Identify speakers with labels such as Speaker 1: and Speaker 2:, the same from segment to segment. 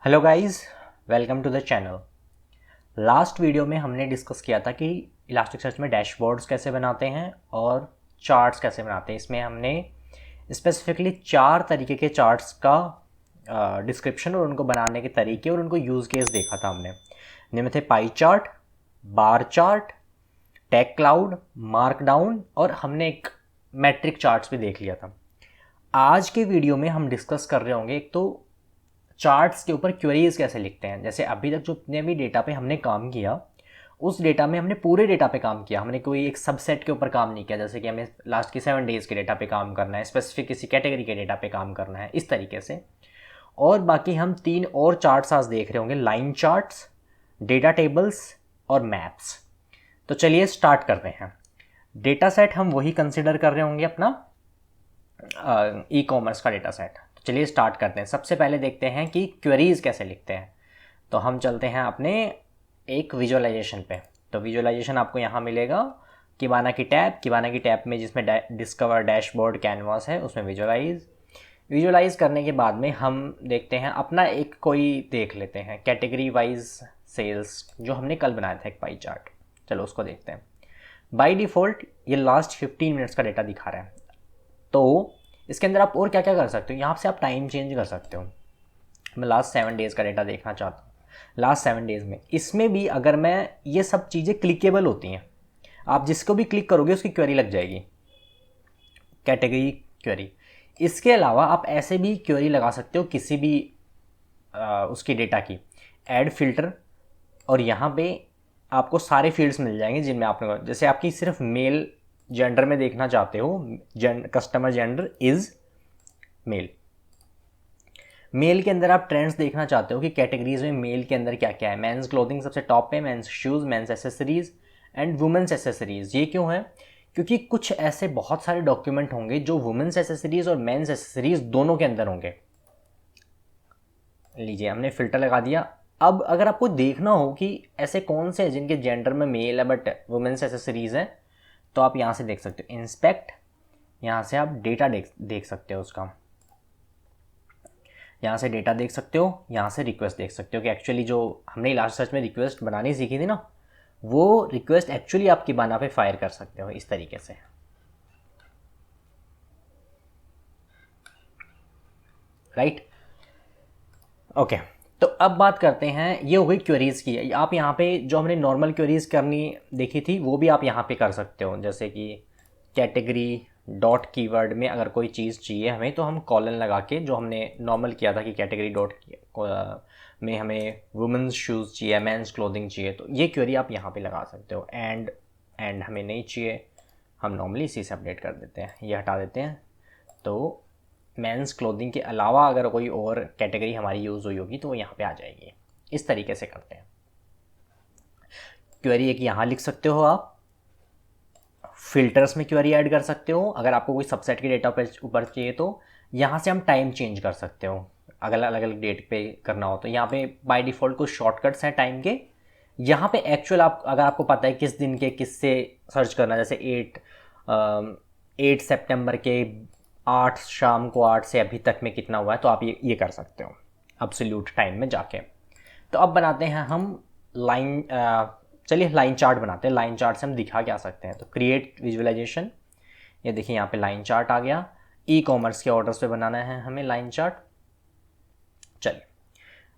Speaker 1: Hello guys, welcome to the channel. Last video में हमने discuss किया था कि इलास्टिकसर्च में डैशबोर्ड्स कैसे बनाते हैं और चार्ट्स कैसे बनाते हैं। इसमें हमने स्पेसिफिकली 4 तरीके के चार्ट्स का डिस्क्रिप्शन और उनको बनाने के तरीके और उनको यूज़ केस देखा था हमने। जिनमें थे pie chart, bar chart, tag cloud, markdown और हमने एक मैट्रिक चार्ट्स भी देख लिया था। आज के वीडियो में हम डिस्कस कर रहे होंगे एक तो चार्ट्स के ऊपर क्वेरीज कैसे लिखते हैं। जैसे अभी तक जितने भी डेटा पे हमने काम किया उस डेटा में हमने पूरे डेटा पे काम किया, हमने कोई एक सबसेट के ऊपर काम नहीं किया। जैसे कि हमें लास्ट के 7 डेज़ के डेटा पे काम करना है, स्पेसिफिक किसी कैटेगरी के डेटा पे काम करना है, इस तरीके से। और बाकी हम 3 और चार्ट्स आज देख रहे होंगे, लाइन चार्ट्स, डेटा टेबल्स और मैप्स। तो चलिए स्टार्ट करते हैं। डेटा सेट हम वही कंसिडर कर रहे होंगे अपना ई कॉमर्स का डेटा सेट। तो चलिए स्टार्ट करते हैं। सबसे पहले देखते हैं कि क्वेरीज कैसे लिखते हैं। तो हम चलते हैं अपने एक विजुअलाइजेशन पे। तो विजुअलाइजेशन आपको यहाँ मिलेगा किबाना की टैब में, जिसमें डिस्कवर डैशबोर्ड कैनवास है, उसमें विजुअलाइज करने के बाद में हम देखते हैं अपना एक कोई देख लेते हैं कैटेगरी वाइज सेल्स, जो हमने कल बनाया था एक पाई चार्ट। चलो उसको देखते हैं। बाय डिफ़ॉल्ट ये लास्ट 15 मिनट्स का डेटा दिखा रहा है। तो इसके अंदर आप और क्या क्या कर सकते हो, यहाँ से आप टाइम चेंज कर सकते हो। मैं लास्ट 7 डेज़ का डेटा देखना चाहता हूँ। लास्ट 7 डेज़ में इसमें भी अगर मैं, ये सब चीज़ें क्लिकेबल होती हैं, आप जिसको भी क्लिक करोगे उसकी क्वेरी लग जाएगी, कैटेगरी क्वेरी। इसके अलावा आप ऐसे भी क्वेरी लगा सकते हो किसी भी उसकी डेटा की, ऐड फिल्टर, और यहाँ पे आपको सारे फील्ड्स मिल जाएंगे जिनमें आपने, जैसे आपकी सिर्फ मेल जेंडर में देखना चाहते हो, customer gender is male. Male के अंदर आप ट्रेंड्स देखना चाहते हो कि कैटेगरीज में मेल के अंदर क्या क्या है। मेंस क्लोथिंग सबसे टॉप पे, men's shoes, men's accessories and women's accessories. ये क्यों है? क्योंकि कुछ ऐसे बहुत सारे डॉक्यूमेंट होंगे जो वुमेंस एसेसरीज और मेंस एसेसरीज दोनों के अंदर होंगे। लीजिए हमने फ़िल्टर लगा दिया। अब अगर आपको देखना हो कि ऐसे कौन से हैं जिनके जेंडर में मेल है बट वुमेंस एसेसरीज है, तो आप यहाँ से देख सकते हो इंस्पेक्ट। यहाँ से आप डेटा देख सकते हो उसका, यहाँ से डेटा देख सकते हो, यहाँ से रिक्वेस्ट देख सकते हो कि एक्चुअली जो हमने लास्ट सर्च में रिक्वेस्ट बनानी सीखी थी ना, वो रिक्वेस्ट एक्चुअली आप किबाना पे फायर कर सकते हो इस तरीके से। Right, okay. तो अब बात करते हैं, ये हो गई क्वेरीज़ की। आप यहाँ पे जो हमने नॉर्मल क्वेरीज़ करनी देखी थी वो भी आप यहाँ पे कर सकते हो। जैसे कि कैटेगरी डॉट कीवर्ड में अगर कोई चीज़ चाहिए हमें, तो हम कॉलन लगा के, जो हमने नॉर्मल किया था कि कैटेगरी डॉट में हमें वुमेंस शूज़ चाहिए, मेंस क्लोथिंग चाहिए, तो ये क्वेरी आप यहाँ पे लगा सकते हो। एंड हमें नहीं चाहिए, हम नॉर्मली इसी से अपडेट कर देते हैं, ये हटा देते हैं। तो मेंस क्लोथिंग के अलावा अगर कोई और कैटेगरी हमारी यूज़ हुई होगी तो वो यहाँ पे आ जाएगी। इस तरीके से करते हैं। क्वेरी एक यहाँ लिख सकते हो आप। फिल्टर्स में क्वेरी ऐड कर सकते हो अगर आपको कोई सबसेट के डेटा पे ऊपर चाहिए, तो यहाँ से हम टाइम चेंज कर सकते हो अगर अलग अलग डेट पे करना हो। तो यहाँ पे बाय डिफ़ॉल्ट कुछ शॉर्टकट्स हैं टाइम के। यहाँ पे एक्चुअल आप, अगर आपको पता है किस दिन के किस से सर्च करना, जैसे 8 सितंबर के 8 शाम को 8 से अभी तक में कितना हुआ है, तो आप ये कर सकते हो एब्सोल्यूट टाइम में जाके। तो अब बनाते हैं हम लाइन, चलिए लाइन चार्ट बनाते हैं। लाइन चार्ट से हम दिखा क्या सकते हैं, तो क्रिएट विजुअलाइजेशन। ये देखिए यहाँ पे लाइन चार्ट आ गया। ई कॉमर्स के ऑर्डर्स पे बनाना है हमें लाइन चार्ट। चलिए,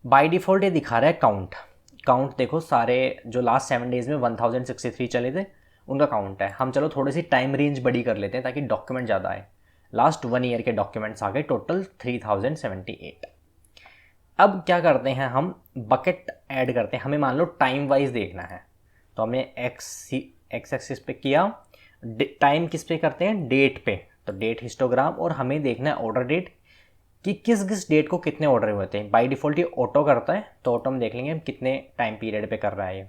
Speaker 1: बाय डिफ़ॉल्ट ये दिखा रहा है काउंट देखो, सारे जो लास्ट 7 डेज़ में 1063 चले थे उनका काउंट है। हम चलो थोड़ी सी टाइम रेंज बड़ी कर लेते हैं ताकि डॉक्यूमेंट ज़्यादा आए। लास्ट 1 ईयर के डॉक्यूमेंट्स आ गए टोटल 3078। अब क्या करते हैं, हम बकेट ऐड करते हैं। हमें मान लो टाइम वाइज देखना है, तो हमने एक्स एक्सिस पे किया, टाइम किस पे करते हैं, डेट पे, तो डेट हिस्टोग्राम, और हमें देखना है ऑर्डर डेट कि किस किस डेट को कितने ऑर्डर होते हैं। बाय डिफ़ॉल्ट ये ऑटो करता है, तो ऑटो हम देख लेंगे हम कितने टाइम पीरियड पे कर रहा है ये।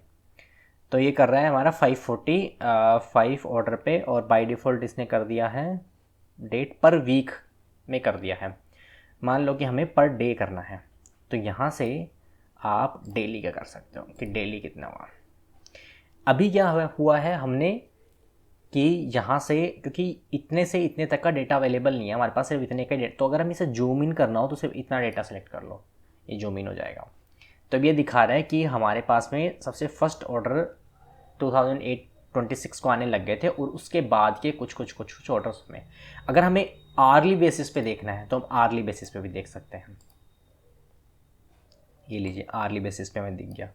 Speaker 1: तो ये कर रहा है हमारा 545 ऑर्डर पे, और बाय डिफ़ॉल्ट इसने कर दिया है डेट पर वीक में कर दिया है। मान लो कि हमें पर डे करना है, तो यहाँ से आप डेली का कर सकते हो कि डेली कितना हुआ। अभी क्या हुआ है हमने कि यहाँ से, क्योंकि इतने से इतने तक का डेटा अवेलेबल नहीं है हमारे पास, सिर्फ इतने का डेटा, तो अगर हम इसे जूम इन करना हो तो सिर्फ इतना डेटा सेलेक्ट कर लो, ये जूम इन हो जाएगा। तो अब ये दिखा रहा है कि हमारे पास में सबसे फर्स्ट ऑर्डर 2026 को आने लग गए थे और उसके बाद के कुछ ऑर्डर्स में, अगर हमें आर्ली बेसिस पे देखना है तो हम आर्ली बेसिस पे भी देख सकते हैं। ये लीजिए, आर्ली बेसिस पे हमें दिख गया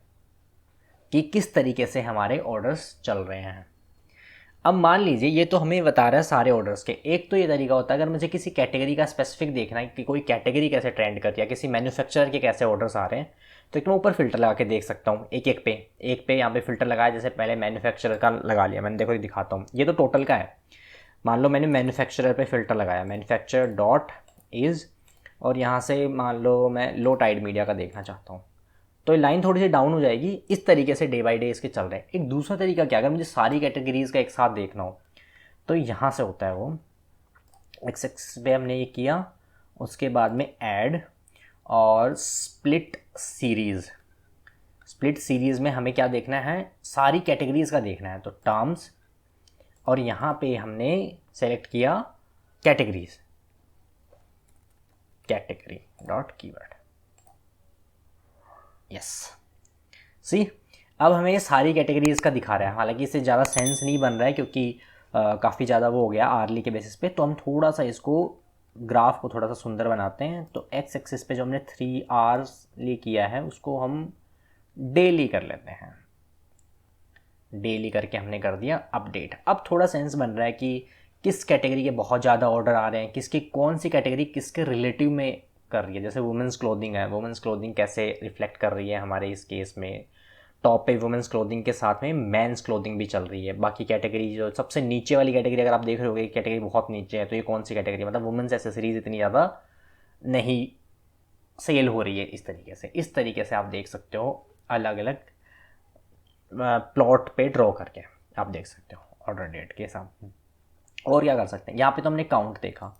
Speaker 1: कि किस तरीके से हमारे ऑर्डर्स चल रहे हैं। अब मान लीजिए ये तो हमें बता रहा है सारे ऑर्डर्स के। एक तो ये तरीका होता है अगर मुझे किसी कैटेगरी का स्पेसिफिक देखना है कि कोई कैटेगरी कैसे ट्रेंड करती है, किसी मैन्युफैक्चरर के कैसे ऑर्डर्स आ रहे हैं, तो एक मैं ऊपर फिल्टर लगा के देख सकता हूँ एक पे यहाँ पे फिल्टर लगाया। जैसे पहले मैन्युफैक्चरर का लगा लिया मैंने, देखो दिखाता हूँ, ये तो टोटल का है। मान लो मैंने मैन्युफैक्चरर पे फिल्टर लगाया, मैन्युफैक्चरर डॉट इज़, और यहाँ से मान लो मैं लो टाइड मीडिया का देखना चाहता हूँ, तो लाइन थोड़ी सी डाउन हो जाएगी। इस तरीके से डे बाई डे इसके चल रहे हैं। एक दूसरा तरीका क्या, अगर मुझे सारी कैटेगरीज का एक साथ देखना हो तो यहाँ से होता है वो एक्स पे हमने ये किया, उसके बाद में ऐड और स्प्लिट सीरीज़ में हमें क्या देखना है, सारी कैटेगरीज का देखना है। तो टर्म्स, और यहाँ पे हमने सेलेक्ट किया कैटेगरी डॉट कीवर्ड, यस। सी, अब हमें सारी कैटेगरीज का दिखा रहा है। हालांकि इससे ज़्यादा सेंस नहीं बन रहा है क्योंकि काफ़ी ज़्यादा वो हो गया आर्ली के बेसिस पे। तो हम थोड़ा सा इसको ग्राफ को थोड़ा सा सुंदर बनाते हैं। तो एक्स एक्सिस पे जो हमने 3 आवर्सली किया है उसको हम डेली कर लेते हैं। डेली करके हमने कर दिया अपडेट। अब थोड़ा सेंस बन रहा है कि किस कैटेगरी के बहुत ज़्यादा ऑर्डर आ रहे हैं, किसकी कौन सी कैटेगरी किसके रिलेटिव में कर रही है। जैसे वुमेंस क्लोथिंग है, वुमेंस क्लोथिंग कैसे रिफ्लेक्ट कर रही है हमारे इस केस में, टॉप पे वुमेंस क्लोथिंग के साथ में मेंस क्लोथिंग भी चल रही है। बाकी कैटेगरी जो सबसे नीचे वाली कैटेगरी, अगर आप देख रहे होगे कैटेगरी बहुत नीचे है, तो ये कौन सी कैटेगरी, मतलब वुमेंस एसेसरीज इतनी ज़्यादा नहीं सेल हो रही है। इस तरीके से आप देख सकते हो, अलग अलग प्लॉट पे ड्रॉ करके आप देख सकते हो ऑर्डर डेट के साथ। और क्या कर सकते हैं, यहाँ पे तो हमने काउंट देखा,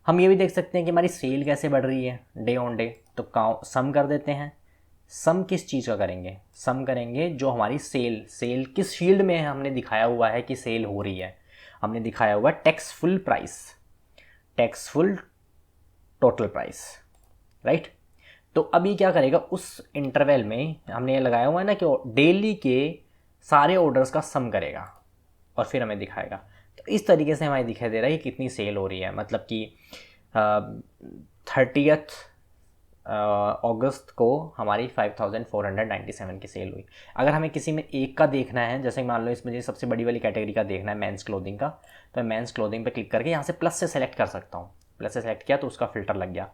Speaker 1: हम ये भी देख सकते हैं कि हमारी सेल कैसे बढ़ रही है डे ऑन डे। तो सम कर देते हैं। सम किस चीज़ का करेंगे, सम करेंगे जो हमारी सेल किस फील्ड में है, हमने दिखाया हुआ है कि सेल हो रही है। हमने दिखाया हुआ है टैक्सफुल टोटल प्राइस, राइट। तो अभी क्या करेगा, उस इंटरवल में हमने ये लगाया हुआ है ना कि डेली के सारे ऑर्डर्स का सम करेगा और फिर हमें दिखाएगा। तो इस तरीके से हमें दिखाई दे रहा है कि कितनी सेल हो रही है। मतलब कि 30 अगस्त को हमारी 5497 की सेल हुई। अगर हमें किसी में एक का देखना है, जैसे मान लो इसमें सबसे बड़ी वाली कैटेगरी का देखना है मेंस क्लोथिंग का, तो मैं मेंस क्लोथिंग पे क्लिक करके यहाँ से प्लस से सेलेक्ट कर सकता हूँ। प्लस से सेलेक्ट किया तो उसका फिल्टर लग गया।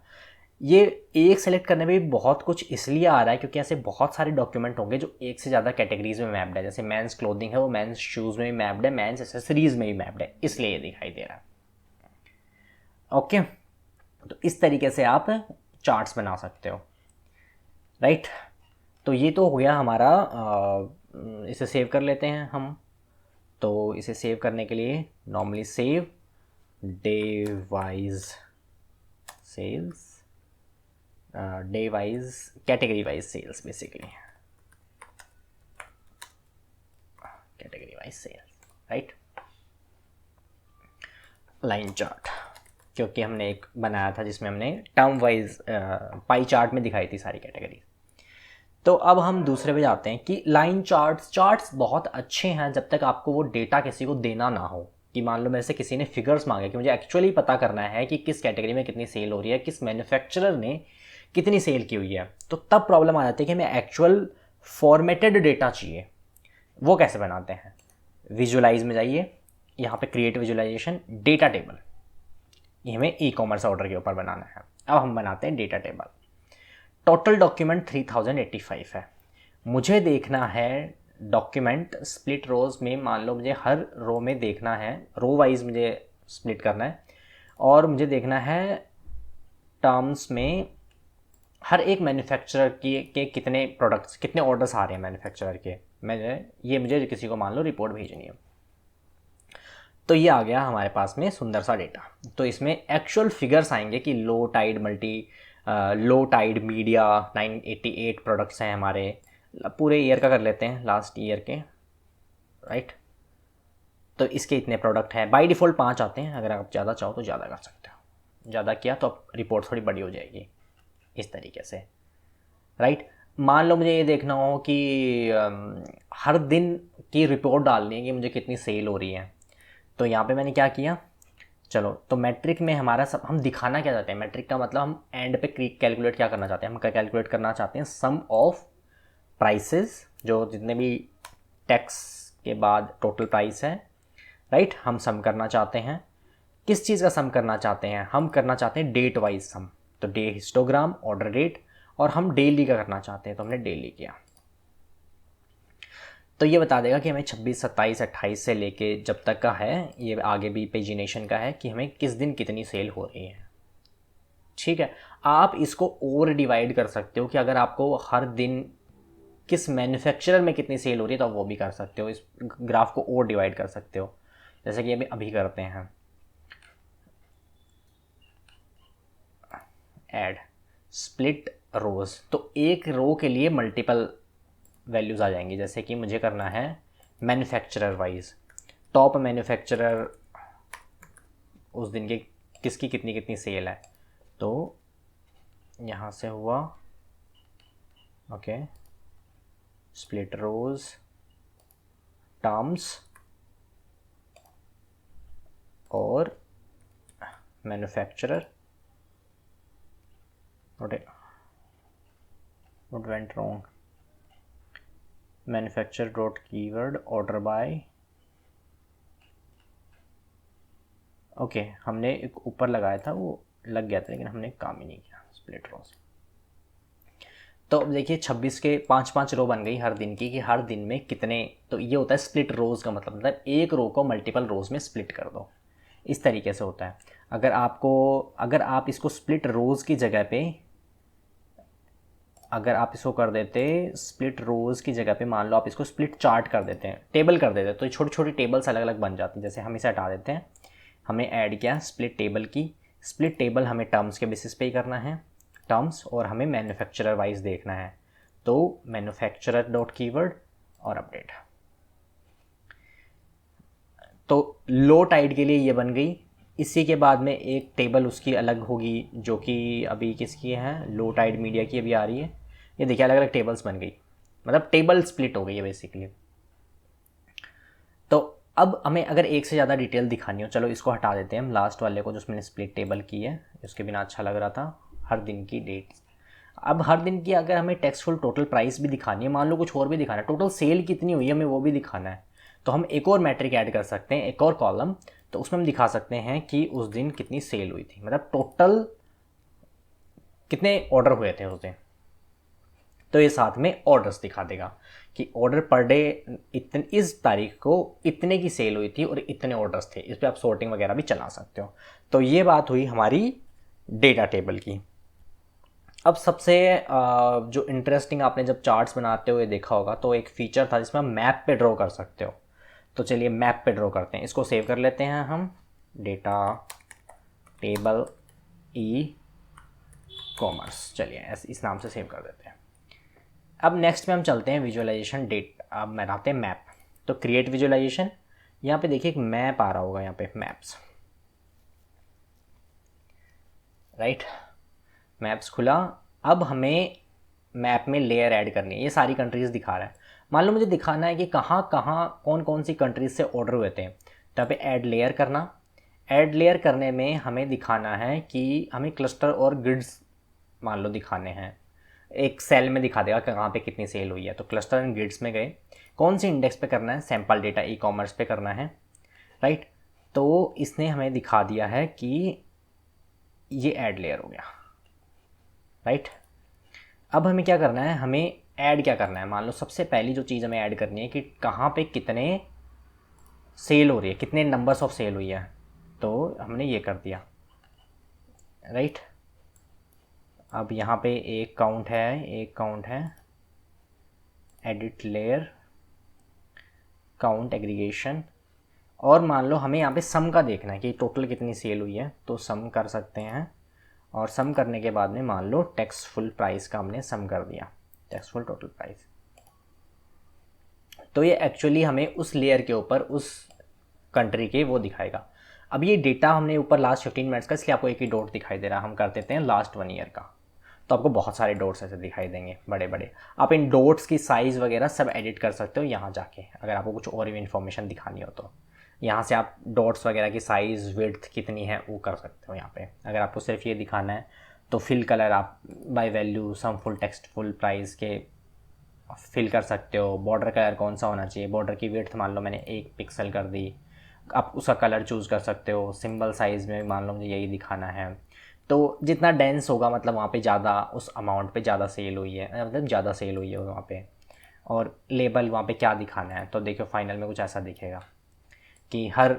Speaker 1: ये एक सेलेक्ट करने में भी बहुत कुछ इसलिए आ रहा है क्योंकि ऐसे बहुत सारे डॉक्यूमेंट होंगे जो एक से ज़्यादा कैटेगरीज में मैप्ड है। जैसे मेंस क्लोथिंग है वो मेंस शूज़ में भी मैप्ड है, मेंस एसेसरीज में भी मैप्ड है, इसलिए ये दिखाई दे रहा है। ओके, तो इस तरीके से आप चार्ट्स बना सकते हो, राइट। तो ये तो हो गया हमारा, इसे सेव कर लेते हैं हम। तो इसे सेव करने के लिए normally save day wise sales, day wise category wise sales, basically category wise sales, right. Line chart क्योंकि हमने एक बनाया था जिसमें हमने टर्म वाइज पाई चार्ट में दिखाई थी सारी कैटेगरी। तो अब हम दूसरे पे जाते हैं कि लाइन चार्ट्स बहुत अच्छे हैं जब तक आपको वो डेटा किसी को देना ना हो। कि मान लो मेरे से किसी ने फिगर्स मांगे कि मुझे एक्चुअली पता करना है कि किस कैटेगरी में कितनी सेल हो रही है, किस मैन्युफैक्चरर ने कितनी सेल की हुई है, तो तब प्रॉब्लम आ जाती है कि हमें एक्चुअल फॉर्मेटेड डेटा चाहिए। वो कैसे बनाते हैं, विजुअलाइज में जाइए, यहाँ पे क्रिएट विजुअलाइजेशन, डेटा टेबल। ये हमें ई कॉमर्स ऑर्डर के ऊपर बनाना है। अब हम बनाते हैं डेटा टेबल। टोटल डॉक्यूमेंट 3085 है। मुझे देखना है डॉक्यूमेंट स्प्लिट रोज में, मान लो मुझे हर रो में देखना है, रो वाइज मुझे स्प्लिट करना है, और मुझे देखना है टर्म्स में हर एक मैन्युफैक्चरर के कितने प्रोडक्ट्स, कितने ऑर्डर्स आ रहे हैं मैन्युफैक्चरर के। मुझे किसी को मान लो रिपोर्ट भेजनी है। तो ये आ गया हमारे पास में सुंदर सा डेटा। तो इसमें एक्चुअल फिगर्स आएंगे कि लो टाइड मीडिया 988 प्रोडक्ट्स हैं हमारे, पूरे ईयर का कर लेते हैं, लास्ट ईयर के, राइट। तो इसके इतने प्रोडक्ट हैं, बाय डिफ़ॉल्ट 5 आते हैं। अगर आप ज़्यादा चाहो तो ज़्यादा कर सकते हो, ज़्यादा किया तो रिपोर्ट थोड़ी बड़ी हो जाएगी, इस तरीके से, राइट। मान लो मुझे ये देखना हो कि हर दिन की रिपोर्ट डालनी है कि मुझे कितनी सेल हो रही है, तो यहाँ पे मैंने क्या किया, चलो तो मैट्रिक में हमारा सब हम दिखाना क्या चाहते हैं, मैट्रिक का मतलब हम एंड पे कैलकुलेट क्या करना चाहते हैं, हम कैलकुलेट करना चाहते हैं सम ऑफ प्राइसेस, जो जितने भी टैक्स के बाद टोटल प्राइस है, राइट, हम सम करना चाहते हैं। किस चीज़ का सम करना चाहते हैं, हम करना चाहते हैं डेट वाइज सम, तो डे हिस्टोग्राम, ऑर्डर डेट, और हम डेली का करना चाहते हैं तो हमने डेली किया। तो ये बता देगा कि हमें 26, 27, 28 से लेके जब तक का है, ये आगे भी पेजिनेशन का है कि हमें किस दिन कितनी सेल हो रही है। ठीक है, आप इसको और डिवाइड कर सकते हो कि अगर आपको हर दिन किस मैन्युफैक्चरर में कितनी सेल हो रही है तो आप वो भी कर सकते हो, इस ग्राफ को और डिवाइड कर सकते हो, जैसे कि अभी करते हैं ऐड स्प्लिट रोज, तो एक रो के लिए मल्टीपल वैल्यूज़ आ जाएंगी, जैसे कि मुझे करना है मैन्युफैक्चरर वाइज, टॉप मैन्युफैक्चरर उस दिन के किसकी कितनी कितनी सेल है, तो यहाँ से हुआ ओके स्प्लिट रोज टर्म्स और manufacturer, what went wrong, manufacturer dot keyword order by, okay हमने एक ऊपर लगाया था वो लग गया था लेकिन हमने काम ही नहीं किया, स्प्लिट रोज। तो अब देखिए 26 के 5-5 रो बन गई हर दिन की, कि हर दिन में कितने, तो ये होता है स्प्लिट रोज का मतलब एक रो को मल्टीपल रोज में स्प्लिट कर दो, इस तरीके से होता है। अगर आप इसको स्प्लिट रोज की जगह पे, अगर आप इसको कर देते स्प्लिट रोज की जगह पे, मान लो आप इसको स्प्लिट चार्ट कर देते हैं, टेबल कर देते हैं, तो छोटी छोटी टेबल्स अलग अलग बन जाती हैं। जैसे हम इसे हटा देते हैं, हमने ऐड किया स्प्लिट टेबल की, स्प्लिट टेबल हमें टर्म्स के बेसिस पे ही करना है, टर्म्स, और हमें मैन्युफैक्चरर वाइज देखना है, तो मैन्युफैक्चरर डॉट कीवर्ड और अपडेट। तो लो टाइड के लिए ये बन गई। इसी के बाद में एक टेबल उसकी अलग होगी, जो कि अभी किसकी है, लो टाइड मीडिया की अभी आ रही है। ये देखिए अलग अलग टेबल्स बन गई, मतलब टेबल स्प्लिट हो गई है बेसिकली। तो अब हमें अगर एक से ज़्यादा डिटेल दिखानी हो, चलो इसको हटा देते हैं हम लास्ट वाले को, जो मैंने स्प्लिट टेबल की है, उसके बिना अच्छा लग रहा था, हर दिन की डेट। अब हर दिन की अगर हमें टेक्सटफुल टोटल प्राइस भी दिखानी है, मान लो कुछ और भी दिखाना है, टोटल सेल कितनी हुई है हमें वो भी दिखाना है, तो हम एक और मैट्रिक ऐड कर सकते हैं, एक और कॉलम, तो उसमें हम दिखा सकते हैं कि उस दिन कितनी सेल हुई थी, मतलब टोटल कितने ऑर्डर हुए थे उस दिन। तो ये साथ में ऑर्डर्स दिखा देगा कि ऑर्डर पर डे इतने, इस तारीख को इतने की सेल हुई थी और इतने ऑर्डर्स थे। इस पर आप सॉर्टिंग वगैरह भी चला सकते हो। तो ये बात हुई हमारी डेटा टेबल की। अब सबसे जो इंटरेस्टिंग, आपने जब चार्ट्स बनाते हुए देखा होगा तो एक फीचर था जिसमें आप मैप पे ड्रॉ कर सकते हो। तो चलिए मैप पे ड्रॉ करते हैं, इसको सेव कर लेते हैं हम, डेटा टेबल ई कॉमर्स, चलिए इस नाम से सेव कर देते हैं। अब नेक्स्ट में हम चलते हैं विजुअलाइजेशन डेट, अब बनाते हैं मैप। तो क्रिएट विजुअलाइजेशन, यहाँ पे देखिए एक मैप आ रहा होगा, यहाँ पे मैप्स, राइट, मैप्स खुला। अब हमें मैप में लेयर ऐड करनी है, ये सारी कंट्रीज़ दिखा रहा है। मान लो मुझे दिखाना है कि कहाँ कहाँ कौन कौन सी कंट्रीज से ऑर्डर हुए थे, तो यहाँ पे ऐड लेयर करना। ऐड लेयर करने में हमें दिखाना है कि हमें क्लस्टर और ग्रिड्स मान लो दिखाने हैं, एक सेल में दिखा देगा कहाँ पे कितनी सेल हुई है। तो क्लस्टर एंड ग्रिड्स में गए, कौन सी इंडेक्स पे करना है, सैम्पल डेटा ई कॉमर्स पे करना है, राइट। तो इसने हमें दिखा दिया है कि ये ऐड लेयर हो गया, राइट। अब हमें क्या करना है, हमें ऐड क्या करना है, मान लो सबसे पहली जो चीज़ हमें ऐड करनी है कि कहाँ पे कितने सेल हो रही है, कितने नंबर्स ऑफ सेल हुई है, तो हमने ये कर दिया, राइट। अब यहाँ पे एक काउंट है, एडिट लेयर, काउंट एग्रीगेशन, और मान लो हमें यहाँ पे सम का देखना है कि टोटल कितनी सेल हुई है, तो सम कर सकते हैं। और सम करने के बाद में मान लो टेक्स्टफुल प्राइस का हमने सम कर दिया, टेक्स्टफुल टोटल प्राइस। तो ये एक्चुअली हमें उस लेयर के ऊपर उस कंट्री के वो दिखाएगा। अब ये डेटा हमने ऊपर लास्ट 15 मिनट्स का, इसलिए आपको एक ही डॉट दिखाई दे रहा है, हम कर देते हैं लास्ट 1 ईयर का। तो आपको बहुत सारे डॉट्स ऐसे दिखाई देंगे बड़े बड़े। आप इन डॉट्स की साइज़ वगैरह सब एडिट कर सकते हो यहाँ जाके, अगर आपको कुछ और भी इन्फॉर्मेशन दिखानी हो तो यहाँ से आप डॉट्स वगैरह की साइज़ विड्थ कितनी है वो कर सकते हो यहाँ पे। अगर आपको सिर्फ ये दिखाना है तो फिल कलर आप by value sum full text full price के फिल कर सकते हो। बॉर्डर कलर कौन सा होना चाहिए, बॉर्डर की विड्थ मान लो मैंने 1 पिक्सल कर दी, आप उसका कलर चूज़ कर सकते हो। सिंबल साइज़ में मान लो मुझे यही दिखाना है, तो जितना डेंस होगा मतलब वहाँ पे ज़्यादा उस अमाउंट पे ज़्यादा सेल हुई है, मतलब ज़्यादा सेल हुई है वहाँ पे। और लेबल वहाँ पे क्या दिखाना है, तो देखो फाइनल में कुछ ऐसा दिखेगा कि हर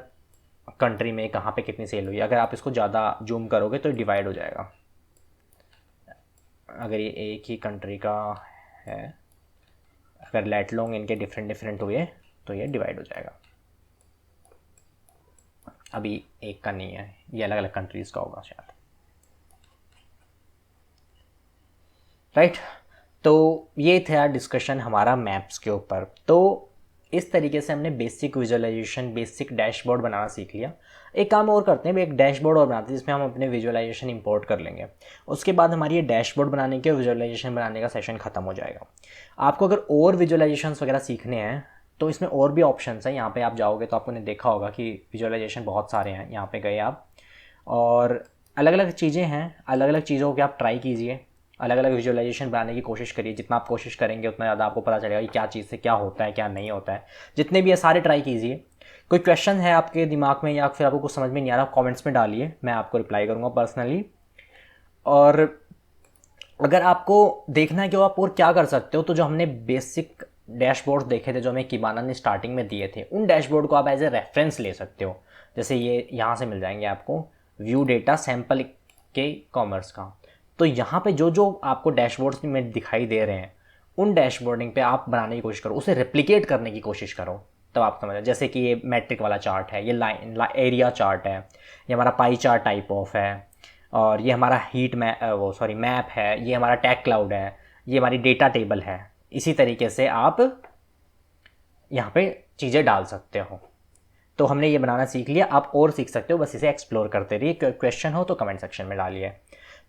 Speaker 1: कंट्री में कहाँ पे कितनी सेल हुई है। अगर आप इसको ज़्यादा जूम करोगे तो डिवाइड हो जाएगा। अगर ये एक ही कंट्री का है, अगर लेट लॉन्ग इनके डिफरेंट डिफरेंट हुए तो ये डिवाइड हो जाएगा। अभी एक का नहीं है, ये अलग अलग कंट्रीज़ का होगा शायद, राइट। तो ये था डिस्कशन हमारा मैप्स के ऊपर। तो इस तरीके से हमने बेसिक विजुअलाइजेशन, बेसिक डैशबोर्ड बनाना सीख लिया। एक काम और करते हैं, एक डैशबोर्ड और बनाते हैं जिसमें हम अपने विजुअलाइजेशन इंपोर्ट कर लेंगे। उसके बाद हमारी ये डैशबोर्ड बनाने के विजुअलाइजेशन बनाने का सेशन ख़त्म हो जाएगा। आपको अगर और विजुअलाइजेशंस वगैरह सीखने हैं तो इसमें और भी ऑप्शंस हैं। यहाँ पे आप जाओगे तो आपने देखा होगा कि विजुअलाइजेशन बहुत सारे हैं। यहाँ पे गए आप और अलग अलग चीज़ें हैं, अलग अलग चीज़ों को आप ट्राई कीजिए, अलग अलग विजुअलाइजेशन बनाने की कोशिश करिए। जितना आप कोशिश करेंगे उतना ज़्यादा आपको पता चलेगा कि क्या चीज़ से क्या होता है क्या नहीं होता है। जितने भी है सारे ट्राई कीजिए। कोई क्वेश्चन है आपके दिमाग में या फिर आपको कुछ समझ में नहीं आ रहा, कमेंट्स में डालिए, मैं आपको रिप्लाई करूँगा पर्सनली। और अगर आपको देखना है कि आप और क्या कर सकते हो, तो जो हमने बेसिक डैशबोर्ड देखे थे जो हमें किबाना ने स्टार्टिंग में दिए थे, उन डैशबोर्ड को आप एज ए रेफरेंस ले सकते हो। जैसे ये यहाँ से मिल जाएंगे आपको, व्यू डेटा सैम्पल के कॉमर्स का। तो यहाँ पे जो जो आपको डैशबोर्ड्स में दिखाई दे रहे हैं उन डैशबोर्डिंग पे आप बनाने की कोशिश करो, उसे रेप्लिकेट करने की कोशिश करो, तब आप समझ। जैसे कि ये मैट्रिक वाला चार्ट है, ये लाइन एरिया चार्ट है, ये हमारा पाई चार्ट टाइप ऑफ है, और ये हमारा हीट मैप है, ये हमारा टैग क्लाउड है, ये हमारी डेटा टेबल है। इसी तरीके से आप यहाँ पे चीज़ें डाल सकते हो। तो हमने ये बनाना सीख लिया, आप और सीख सकते हो, बस इसे एक्सप्लोर करते रहिए। क्वेश्चन हो तो कमेंट सेक्शन में डालिए।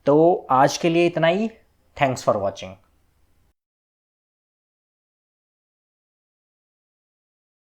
Speaker 1: तो आज के लिए इतना ही। Thanks for watching.